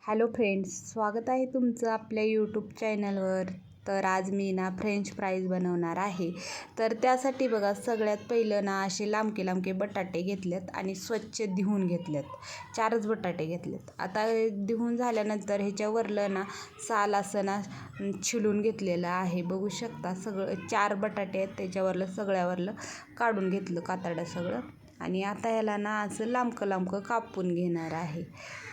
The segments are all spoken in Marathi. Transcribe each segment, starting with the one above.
हॅलो फ्रेंड्स, स्वागत आहे तुमचं आपल्या यूट्यूब चॅनलवर. तर आज मी ना फ्रेंच फ्राईज बनवणार आहे. तर त्यासाठी बघा, सगळ्यात पहिलं ना असे लांबके लांबके बटाटे घेतलेत आणि स्वच्छ धुवून घेतलेत. 4च बटाटे घेतलेत. आता धुवून झाल्यानंतर ह्याच्यावरलं ना साल असं ना छिलून घेतलेलं आहे. बघू शकता, सगळं 4 बटाटे आहेत, त्याच्यावरलं सगळ्यावरलं काढून घेतलं कातडं सगळं. आणि आता ह्याला ना असं लांबकं लांबकं कापून घेणार आहे.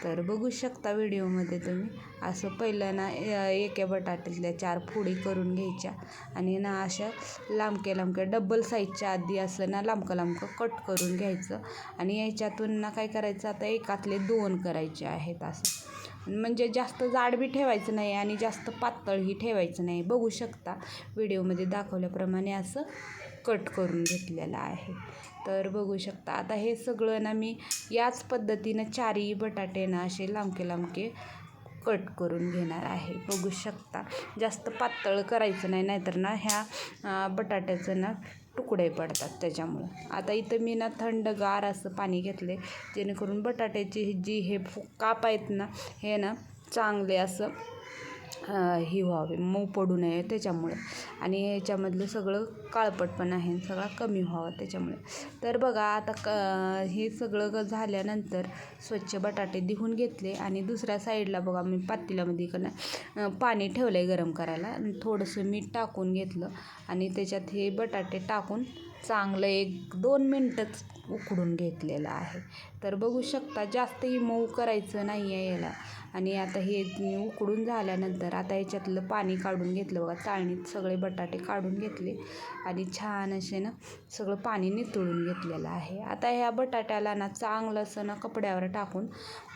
तर बघू शकता व्हिडिओमध्ये तुम्ही. असं पहिलं ना एका बटाट्यातल्या 4 फोडी करून घ्यायच्या आणि ना अशा लांबक्या लांबक्या डबल साईजच्या आधी असं ना लांबकं लांबकं कट करून घ्यायचं. आणि याच्यातून ना काय करायचं, आता एकातले 2 करायचे आहेत असं. म्हणजे जास्त जाड बी ठेवायचं नाही आणि जास्त पातळही ठेवायचं नाही. बघू शकता व्हिडिओमध्ये दाखवल्याप्रमाणे असं कट करून घेतलेलं आहे. तर बघू शकता, आता हे सगळं ना मी याच पद्धतीनं 4ही बटाटे ना असे लांबके लांबके कट करून घेणार आहे. बघू शकता, जास्त पातळ करायचं नाही, नाहीतर ना ह्या बटाट्याचं ना तुकडे पडतात त्याच्यामुळं. आता इथं मी ना थंडगार असं पाणी घेतले, जेणेकरून बटाट्याची जी हे काप आहेत ना, हे ना चांगले असं ही व्हावे, मऊ पडू नये त्याच्यामुळे. आणि ह्याच्यामधलं सगळं काळपटपण आहे सगळा कमी व्हावा त्याच्यामुळे. तर बघा, आता हे सगळं झाल्यानंतर स्वच्छ बटाटे धुवून घेतले आणि दुसऱ्या साईडला बघा मी पातेल्यामध्ये पाणी ठेवलं आहे गरम करायला आणि थोडंसं मीठ टाकून घेतलं आणि त्याच्यात हे बटाटे टाकून चांगलं 1-2 मिनटंच उकडून घेतलेलं आहे. तर बघू शकता, जास्तही मऊ करायचं नाही आहे याला. आणि आता हे उकडून झाल्यानंतर आता याच्यातलं पाणी काढून घेतलं बघा, चाळणीत सगळे बटाटे काढून घेतले आणि छान असे ना सगळं पाणी निथळून घेतलेलं आहे. आता ह्या बटाट्याला ना चांगलं असं ना कपड्यावर टाकून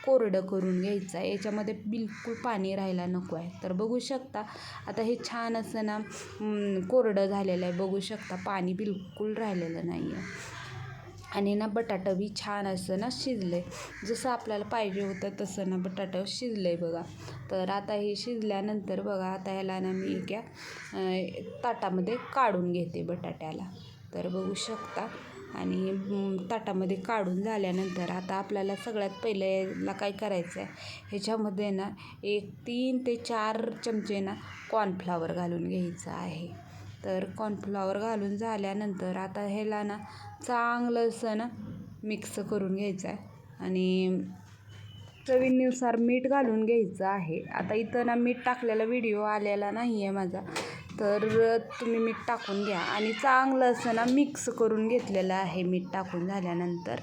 कोरडं करून घ्यायचं आहे. याच्यामध्ये बिलकुल पाणी राहायला नको आहे. तर बघू शकता, आता हे छान असं ना कोरडं झालेलं आहे. बघू शकता, पाणी बिलकुल राहिलेलं नाही आहे. आणि ना बटाटं बी छान असं ना शिजलं आहे, जसं आपल्याला पाहिजे होतं तसं ना बटाटं शिजलं आहे बघा. तर आता हे शिजल्यानंतर बघा, आता ह्याला ना मी एका ताटामध्ये काढून घेते बटाट्याला. तर बघू शकता, आणि ताटामध्ये काढून झाल्यानंतर आता आपल्याला सगळ्यात पहिले याला काय करायचं आहे, ह्याच्यामध्ये ना 3 ते 4 चमचे ना कॉर्नफ्लॉवर घालून घ्यायचं आहे. तर कॉर्नफ्लॉवर घालून झाल्यानंतर आता ह्याला ना चांगलं असं ना मिक्स करून घ्यायचं आहे आणि चवीनुसार मीठ घालून घ्यायचं आहे. आता इथं ना मीठ टाकलेला व्हिडिओ आलेला नाही आहे माझा, तर तुम्ही मीठ टाकून घ्या. आणि चांगलं असं ना मिक्स करून घेतलेलं आहे मीठ टाकून झाल्यानंतर,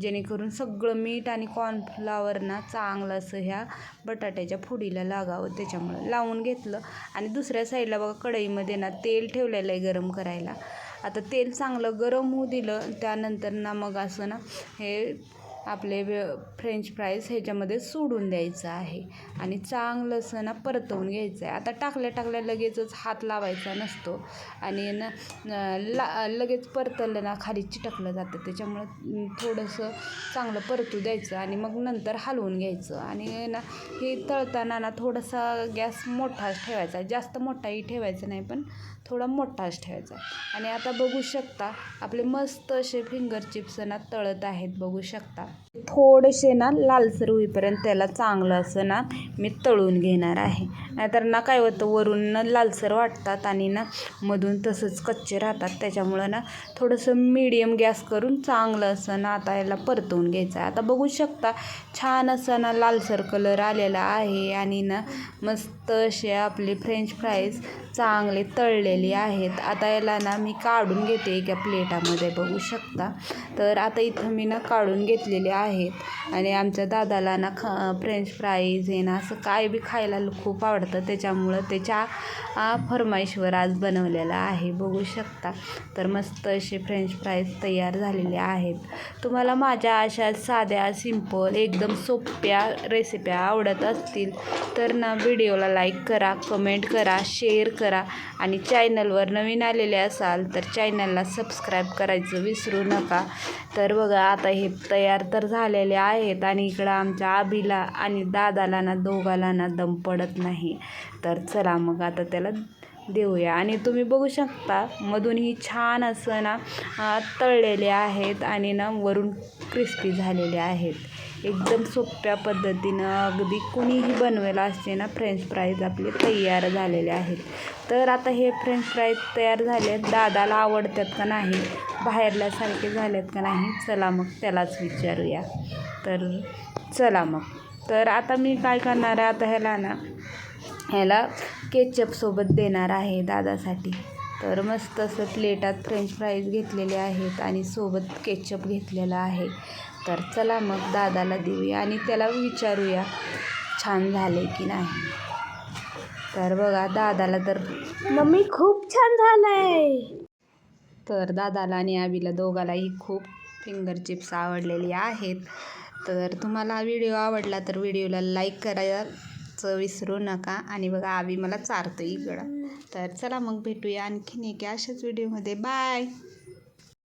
जेणेकरून सगळं मीठ आणि कॉर्नफ्लॉवर ना चांगलं असं ह्या बटाट्याच्या फोडीला लागावं त्याच्यामुळं लावून घेतलं. आणि दुसऱ्या साईडला बघा, कढईमध्ये ना तेल ठेवलेलं आहे गरम करायला. आता तेल चांगलं गरम होऊ दिलं, त्यानंतर ना मग असं ना हे आपले फ्रेंच फ्राईज ह्याच्यामध्ये सोडून द्यायचं आहे आणि चांगलं असं ना परतवून घ्यायचं आहे. आता टाकल्या लगेचच हात लावायचा नसतो आणि ना लगेच परतलं ना खाली चिटकलं जातं. त्याच्यामुळं थोडंसं चांगलं परतू द्यायचं आणि मग नंतर हलवून घ्यायचं. आणि ना हे तळताना ना थोडासा गॅस मोठाच ठेवायचा, जास्त मोठाही ठेवायचा नाही, पण थोडा मोठाच ठेवायचा. आणि आता बघू शकता, आपले मस्त असे फिंगर चिप्स ना तळत आहेत. बघू शकता, थोडेसे ना लालसर होईपर्यंत त्याला चांगलं असं ना मी तळून घेणार आहे. नाहीतर ना काय होतं, वरून ना लालसर वाटतात आणि ना मधून तसंच कच्चे राहतात. त्याच्यामुळं ना थोडंसं मीडियम गॅस करून चांगलं असं ना आता याला परतवून घ्यायचं आहे. आता बघू शकता, छान असं ना लालसर कलर आलेला आहे आणि ना मस्त असे आपले फ्रेंच फ्राईज चांगले तळलेले आहेत. आता याला ना मी काढून घेते एका प्लेटामध्ये. बघू शकता, तर आता इथं मी ना काढून घेतलेले आहेत. आणि आमच्या दादाला ना फ्रेंच फ्राईज हे ना असं काय बी खायला खूप आवडतं, त्याच्यामुळं त्याच्या फरमाईशवर आज बनवलेलं आहे. बघू शकता, तर मस्त असे फ्रेंच फ्राईज तयार झालेले आहेत. तुम्हाला माझ्या अशा साध्या सिंपल एकदम सोप्या रेसिप्या आवडत असतील तर ना व्हिडिओला लाईक करा, कमेंट करा, शेअर करा आणि चॅनलवर नवीन आलेले असाल तर चॅनलला सबस्क्राईब करायचं विसरू नका. तर बघा, आता हे तयार तर झालेले आहेत आणि इकडं आमच्या आबीला आणि दादाला ना दोघाला ना दम पडत नाही. तर चला मग आता त्याला देऊया. आणि तुम्ही बघू शकता, मधूनही छान असं ना तळलेले आहेत आणि ना वरून क्रिस्पी झालेले आहेत. एकदम सोप्या पद्धतीनं अगदी कुणीही बनवायला असते ना फ्रेंच फ्राईज आपले तयार झालेले आहेत. तर आता हे फ्रेंच फ्राईज तयार झाले आहेत. दादाला आवडतात का नाही, बाहेरल्यासारखे झालेत का नाही, चला मग त्यालाच विचारूया. तर चला मग. तर आता मी काय करणार आहे, आता ह्याला केचपसोबत देणार आहे दादासाठी. तर मस्त असं प्लेटात फ्रेंच फ्राईज घेतलेले आहेत आणि सोबत केचप घेतलेला आहे. तर चला मग दादाला देऊया आणि त्याला विचारूया छान झाले की नाही. तर बघा दादाला तर मम्मी खूप छान झालंय. तर दादाला आणि आवीला दोघालाही खूप फिंगर चिप्स आवडलेले आहेत. तर तुम्हाला हा व्हिडिओ आवडला तर व्हिडिओला लाईक करायचं विसरू नका. आणि बघा आवी मला चारतं इकडं. तर चला मग भेटूया आणखीन एका अशाच व्हिडिओमध्ये. बाय.